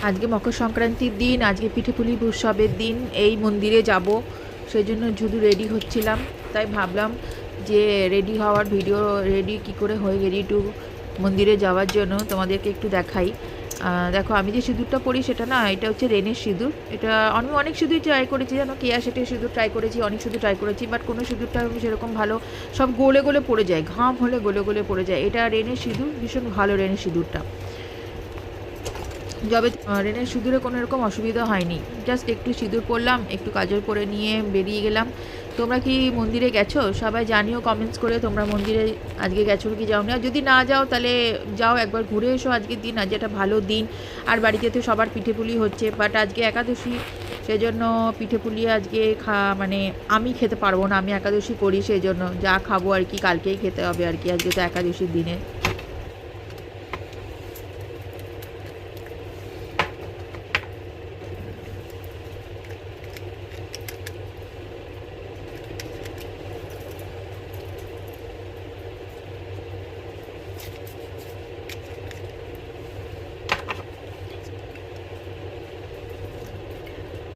আজকে মকর সংক্রান্তির দিন, আজকে পিঠেপুলি উৎসবের দিন। এই মন্দিরে যাব, সেই জন্য শুধু রেডি হচ্ছিলাম। তাই ভাবলাম যে রেডি হওয়ার ভিডিও, রেডি কি করে হয়ে রেডি টু মন্দিরে যাওয়ার জন্য তোমাদেরকে একটু দেখাই। দেখো, আমি যে সিঁদুরটা পরি সেটা না, এটা হচ্ছে রেনের সিঁদুর। এটা আমি অনেক সিঁদুর ট্রাই করেছি, জানো, কেয়া সেটের সিঁদুর ট্রাই করেছি, অনেক সিঁদুর ট্রাই করেছি, বাট কোনো সিঁদুরটা সেরকম ভালো, সব গলে গলে পড়ে যায়, ঘাম হলে গলে গলে পড়ে যায়। এটা রেনের সিঁদুর, ভীষণ ভালো রেনের সিঁদুরটা। যবে রেনের সিঁদুরে কোনো এরকম অসুবিধা হয়নি। জাস্ট একটু সিঁদুর পরলাম, একটু কাজল করে নিয়ে বেরিয়ে গেলাম। তোমরা কি মন্দিরে গেছো? সবাই জানিও কমেন্টস করে তোমরা মন্দিরে আজকে গেছো কি যাওনি। আর যদি না যাও তাহলে যাও, একবার ঘুরে এসো আজকের দিন, আজ একটা ভালো দিন। আর বাড়িতে তো সবার পিঠেপুলি হচ্ছে, বাট আজকে একাদশী, সেজন্য পিঠেপুলি আজকে মানে আমি খেতে পারবো না, আমি একাদশী করি, সেই জন্য যা খাবো আর কি কালকেই খেতে হবে আর কি, আজকে তো একাদশীর দিনে।